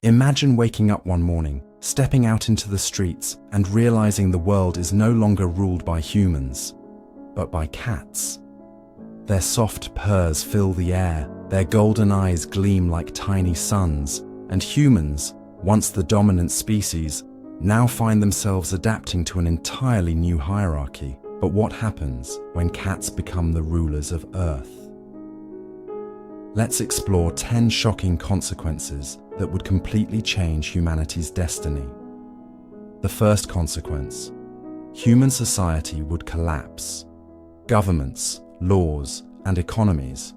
Imagine waking up one morning, stepping out into the streets, and realizing the world is no longer ruled by humans, but by cats. Their soft purrs fill the air, their golden eyes gleam like tiny suns, and humans, once the dominant species, now find themselves adapting to an entirely new hierarchy. But what happens when cats become the rulers of Earth? Let's explore 10 shocking consequences that would completely change humanity's destiny. The first consequence: human society would collapse. Governments, laws, and economies,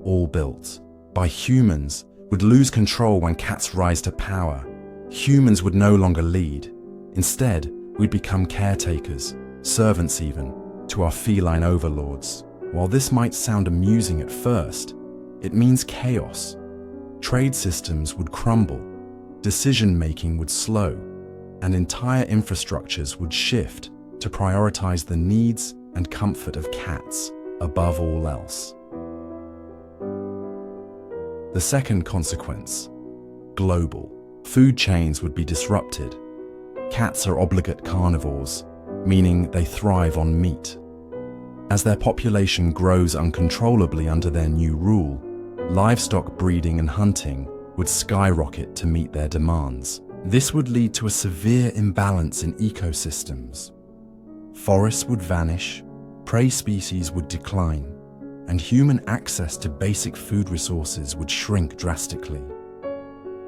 all built by humans, would lose control when cats rise to power. Humans would no longer lead. Instead, we'd become caretakers, servants even, to our feline overlords. While this might sound amusing at first, it means chaos. Trade systems would crumble, decision-making would slow, and entire infrastructures would shift to prioritize the needs and comfort of cats above all else. The second consequence: global. Food chains would be disrupted. Cats are obligate carnivores, meaning they thrive on meat. As their population grows uncontrollably under their new rule, livestock breeding and hunting would skyrocket to meet their demands. This would lead to a severe imbalance in ecosystems. Forests would vanish, prey species would decline, and human access to basic food resources would shrink drastically.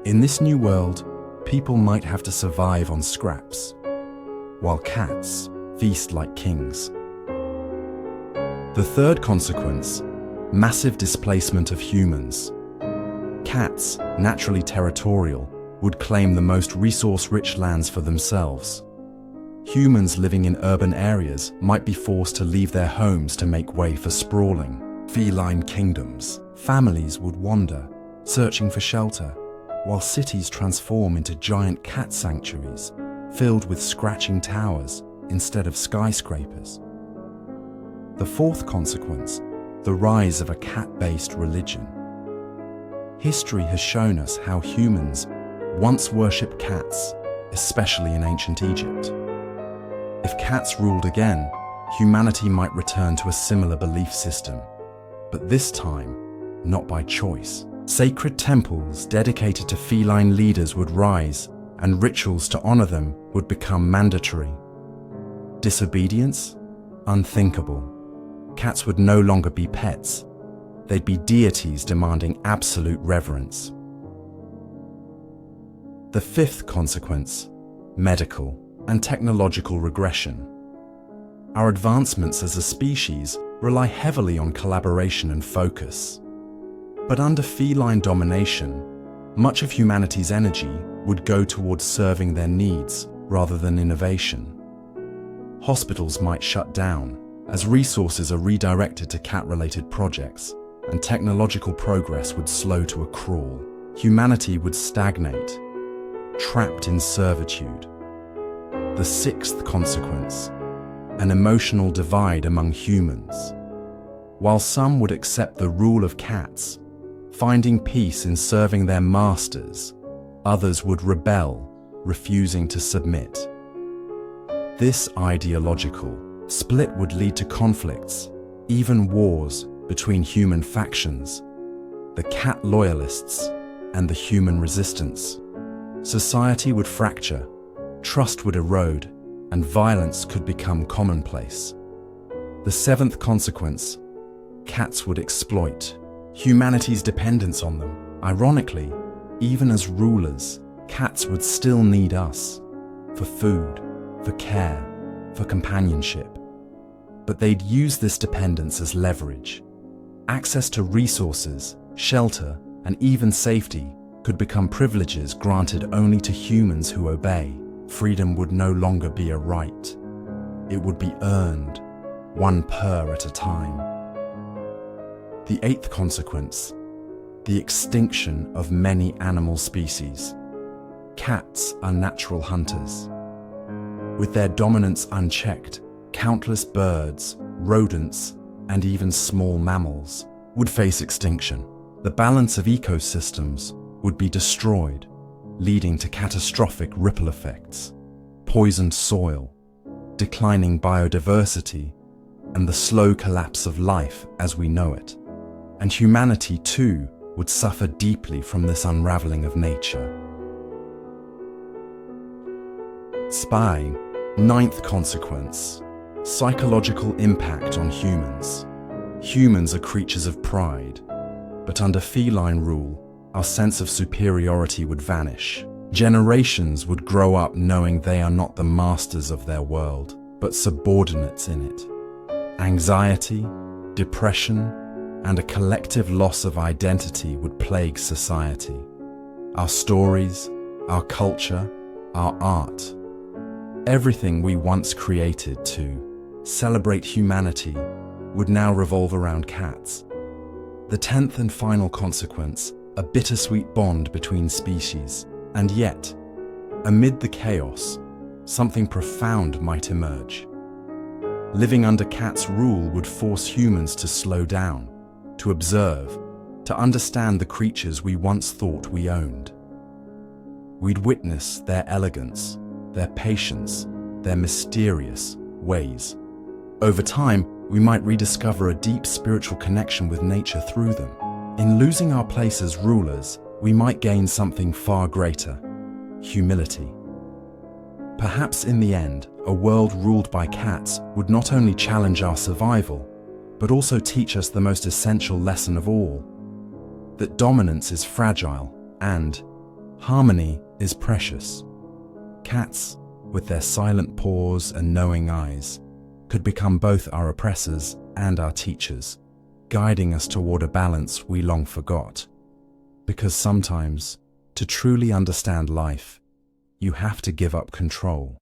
In this new world, people might have to survive on scraps, while cats feast like kings. The third consequence: massive displacement of humans. Cats, naturally territorial, would claim the most resource-rich lands for themselves. Humans living in urban areas might be forced to leave their homes to make way for sprawling feline kingdoms. Families would wander, searching for shelter, while cities transform into giant cat sanctuaries, filled with scratching towers instead of skyscrapers. The fourth consequence: the rise of a cat-based religion. History has shown us how humans once worshipped cats, especially in ancient Egypt. If cats ruled again, humanity might return to a similar belief system, but this time, not by choice. Sacred temples dedicated to feline leaders would rise, and rituals to honor them would become mandatory. Disobedience? Unthinkable. Cats would no longer be pets. They'd be deities demanding absolute reverence. The fifth consequence: medical and technological regression. Our advancements as a species rely heavily on collaboration and focus. But under feline domination, much of humanity's energy would go towards serving their needs rather than innovation. Hospitals might shut down as resources are redirected to cat-related projects, and technological progress would slow to a crawl. Humanity would stagnate, trapped in servitude. The sixth consequence: an emotional divide among humans. While some would accept the rule of cats, finding peace in serving their masters, others would rebel, refusing to submit. This ideological split would lead to conflicts, even wars, between human factions, the cat loyalists and the human resistance. Society would fracture, trust would erode, and violence could become commonplace. The seventh consequence: cats would exploit humanity's dependence on them. Ironically, even as rulers, cats would still need us for food, for care, for companionship. But they'd use this dependence as leverage. Access to resources, shelter, and even safety could become privileges granted only to humans who obey. Freedom would no longer be a right. It would be earned, one purr at a time. The eighth consequence: the extinction of many animal species. Cats are natural hunters. With their dominance unchecked, countless birds, rodents, and even small mammals would face extinction. The balance of ecosystems would be destroyed. leading to catastrophic ripple effects, poisoned soil, declining biodiversity, and the slow collapse of life as we know it. And humanity, too, would suffer deeply from this unraveling of nature. Spying, ninth consequence, psychological impact on humans. Humans are creatures of pride, but under feline rule, our sense of superiority would vanish. Generations would grow up knowing they are not the masters of their world, but subordinates in it. Anxiety, depression, and a collective loss of identity would plague society. Our stories, our culture, our art, everything we once created to celebrate humanity would now revolve around cats. The 10th and final consequence, a bittersweet bond between species. And yet, amid the chaos, something profound might emerge. Living under cats' rule would force humans to slow down, to observe, to understand the creatures we once thought we owned. We'd witness their elegance, their patience, their mysterious ways. Over time, we might rediscover a deep spiritual connection with nature through them. In losing our place as rulers, we might gain something far greater: humility. Perhaps in the end, a world ruled by cats would not only challenge our survival, but also teach us the most essential lesson of all: that dominance is fragile and harmony is precious. Cats, with their silent paws and knowing eyes, could become both our oppressors and our teachers, guiding us toward a balance we long forgot. Because sometimes, to truly understand life, you have to give up control.